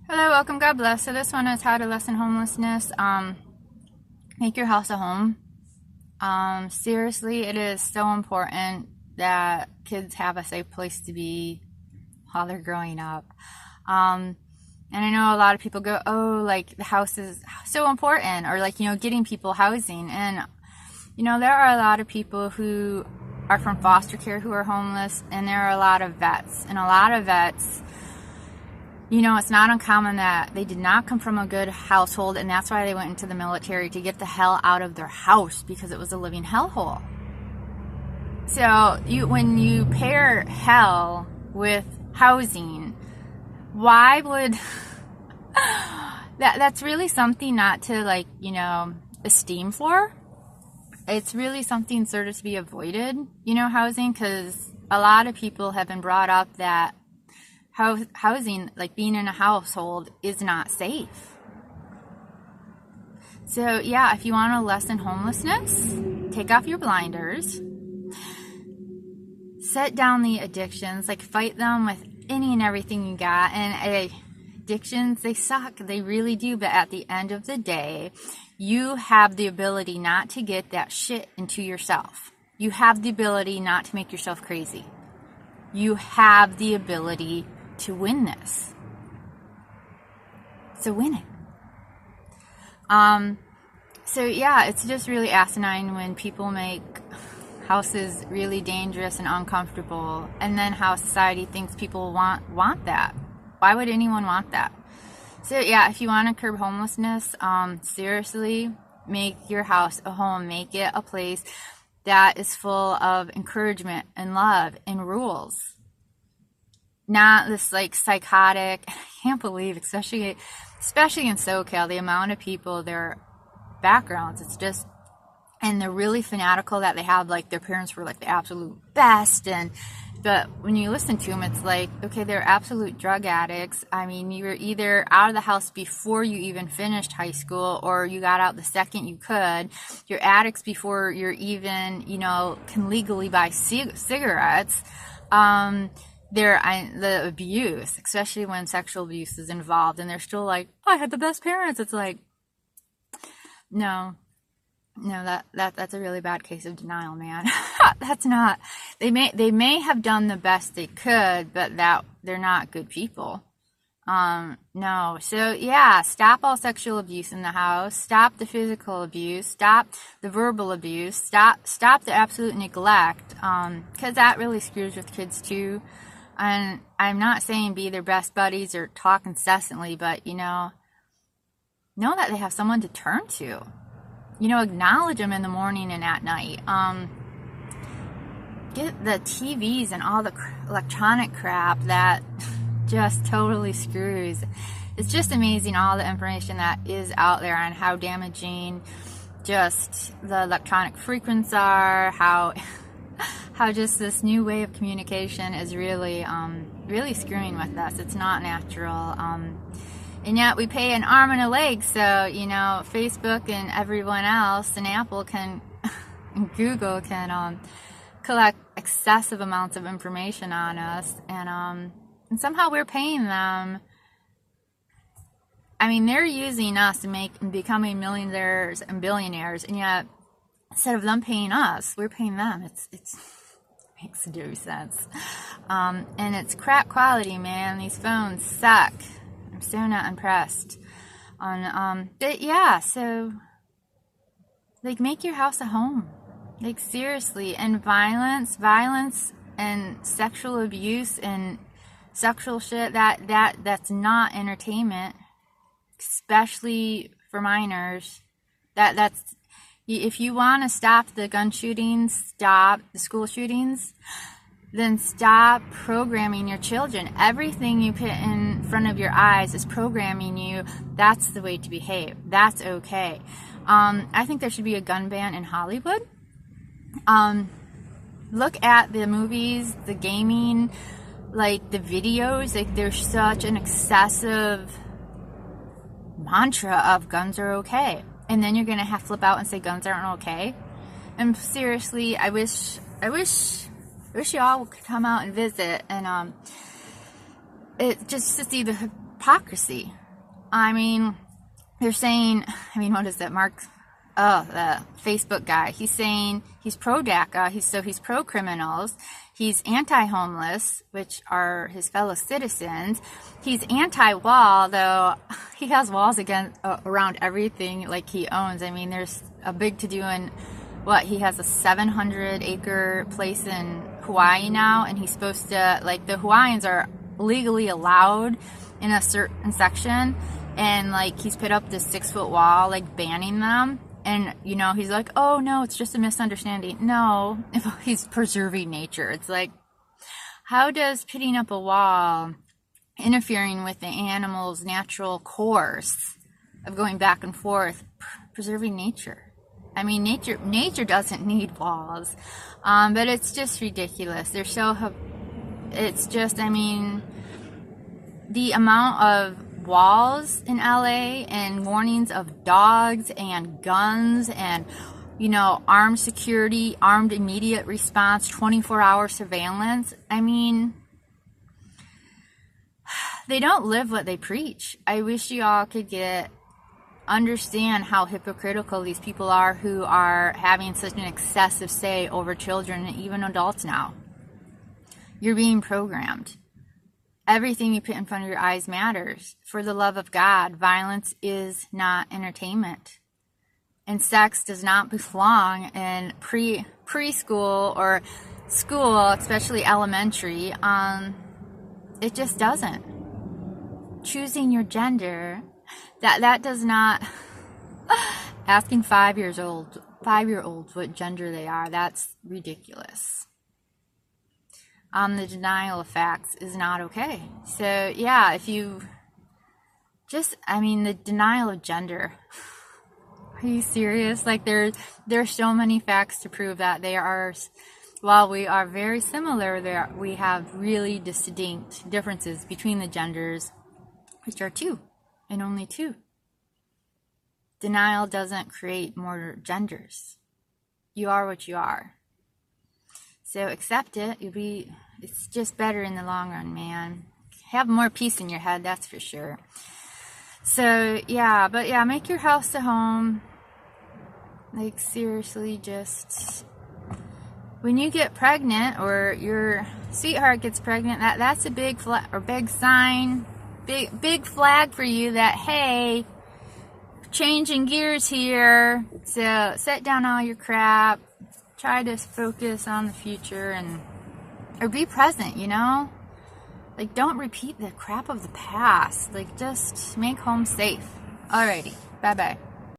Hello, welcome, God bless. So this one is how to lessen homelessness. Make your house a home. Seriously, it is so important that kids have a safe place to be while they're growing up. And I know a lot of people go, oh, like the house is so important, or like, getting people housing. And, there are a lot of people who are from foster care who are homeless, and there are a lot of vets. And a lot of vets, it's not uncommon that they did not come from a good household, and that's why they went into the military, to get the hell out of their house, because it was a living hellhole. So when you pair hell with housing, why would that's really something not to esteem for. It's really something sort of to be avoided, housing, because a lot of people have been brought up that housing, like being in a household, is not safe. So yeah, if you want to lessen homelessness, take off your blinders, set down the addictions, like fight them with any and everything you got. And addictions, they suck, they really do, but at the end of the day, you have the ability not to get that shit into yourself. You have the ability not to make yourself crazy. You have the ability to win this. So win it. So yeah, it's just really asinine when people make houses really dangerous and uncomfortable, and then how society thinks people want that. Why would anyone want that? So yeah, if you want to curb homelessness, seriously, make your house a home. Make it a place that is full of encouragement and love and rules. Not this like psychotic, I can't believe, especially in SoCal, the amount of people, their backgrounds, it's just, and they're really fanatical that they have, like, their parents were like the absolute best, but when you listen to them, it's like, okay, they're absolute drug addicts. I mean, you were either out of the house before you even finished high school, or you got out the second you could. You're addicts before you're even, can legally buy cigarettes. The abuse, especially when sexual abuse is involved, and they're still like, oh, I had the best parents. It's like, no, that's a really bad case of denial, man. That's not, they may have done the best they could, but that they're not good people. No. So yeah, stop all sexual abuse in the house, stop the physical abuse, stop the verbal abuse, stop the absolute neglect, because that really screws with kids too. And I'm not saying be their best buddies or talk incessantly, but know that they have someone to turn to. Acknowledge them in the morning and at night. Get the TVs and all the electronic crap that just totally screws. It's just amazing all the information that is out there on how damaging just the electronic frequencies are, how just this new way of communication is really screwing with us. It's not natural. And yet we pay an arm and a leg, so, Facebook and everyone else and Apple and Google can collect excessive amounts of information on us, and somehow we're paying them. I mean, they're using us to becoming millionaires and billionaires, and yet instead of them paying us, we're paying them. It makes no sense. And it's crap quality, man. These phones suck. I'm so not impressed. But yeah, so like, make your house a home. Like, seriously. And violence and sexual abuse and sexual shit, that's not entertainment, especially for minors. That's if you want to stop the gun shootings, stop the school shootings, then stop programming your children. Everything you put in front of your eyes is programming you. That's the way to behave. That's okay. I think there should be a gun ban in Hollywood. Look at the movies, the gaming, like the videos. Like, there's such an excessive mantra of guns are okay. And then you're going to have to flip out and say guns aren't okay. And seriously, I wish y'all could come out and visit, and it just to see the hypocrisy. I mean, they're saying, I mean, what is that, Mark? Oh, the Facebook guy. He's saying he's pro-DACA, he's pro-criminals, he's anti-homeless, which are his fellow citizens. He's anti-wall, though he has walls around everything like he owns. I mean, there's a big to-do in what, he has a 700-acre place in Hawaii now, and he's supposed to, like, the Hawaiians are legally allowed in a certain section, and like he's put up this 6-foot wall, like banning them. And, you know, he's like, oh, no, it's just a misunderstanding. No, he's preserving nature. It's like, how does putting up a wall, interfering with the animal's natural course of going back and forth, preserving nature? I mean, nature doesn't need walls. But it's just ridiculous. It's just, I mean, the amount of walls in LA and warnings of dogs and guns and, you know, armed security, armed immediate response, 24-hour surveillance. I mean, they don't live what they preach. I wish you all could understand how hypocritical these people are who are having such an excessive say over children and even adults now. You're being programmed. Everything you put in front of your eyes matters. For the love of God, violence is not entertainment. And sex does not belong in preschool or school, especially elementary. It just doesn't. Choosing your gender, that does not... Asking 5-year-olds what gender they are, that's ridiculous. The denial of facts is not okay. So, yeah, if you just, I mean, the denial of gender. Are you serious? Like, there's so many facts to prove that they are, while we are very similar, we have really distinct differences between the genders, which are 2, and only 2. Denial doesn't create more genders. You are what you are. So accept it. It's just better in the long run, man. Have more peace in your head, that's for sure. So, yeah, but yeah, make your house a home. Like, seriously, just... When you get pregnant, or your sweetheart gets pregnant, that's a big sign, big flag for you that, hey, changing gears here. So, set down all your crap. Try to focus on the future or be present, you know? Like, don't repeat the crap of the past. Like, just make home safe. Alrighty. Bye-bye.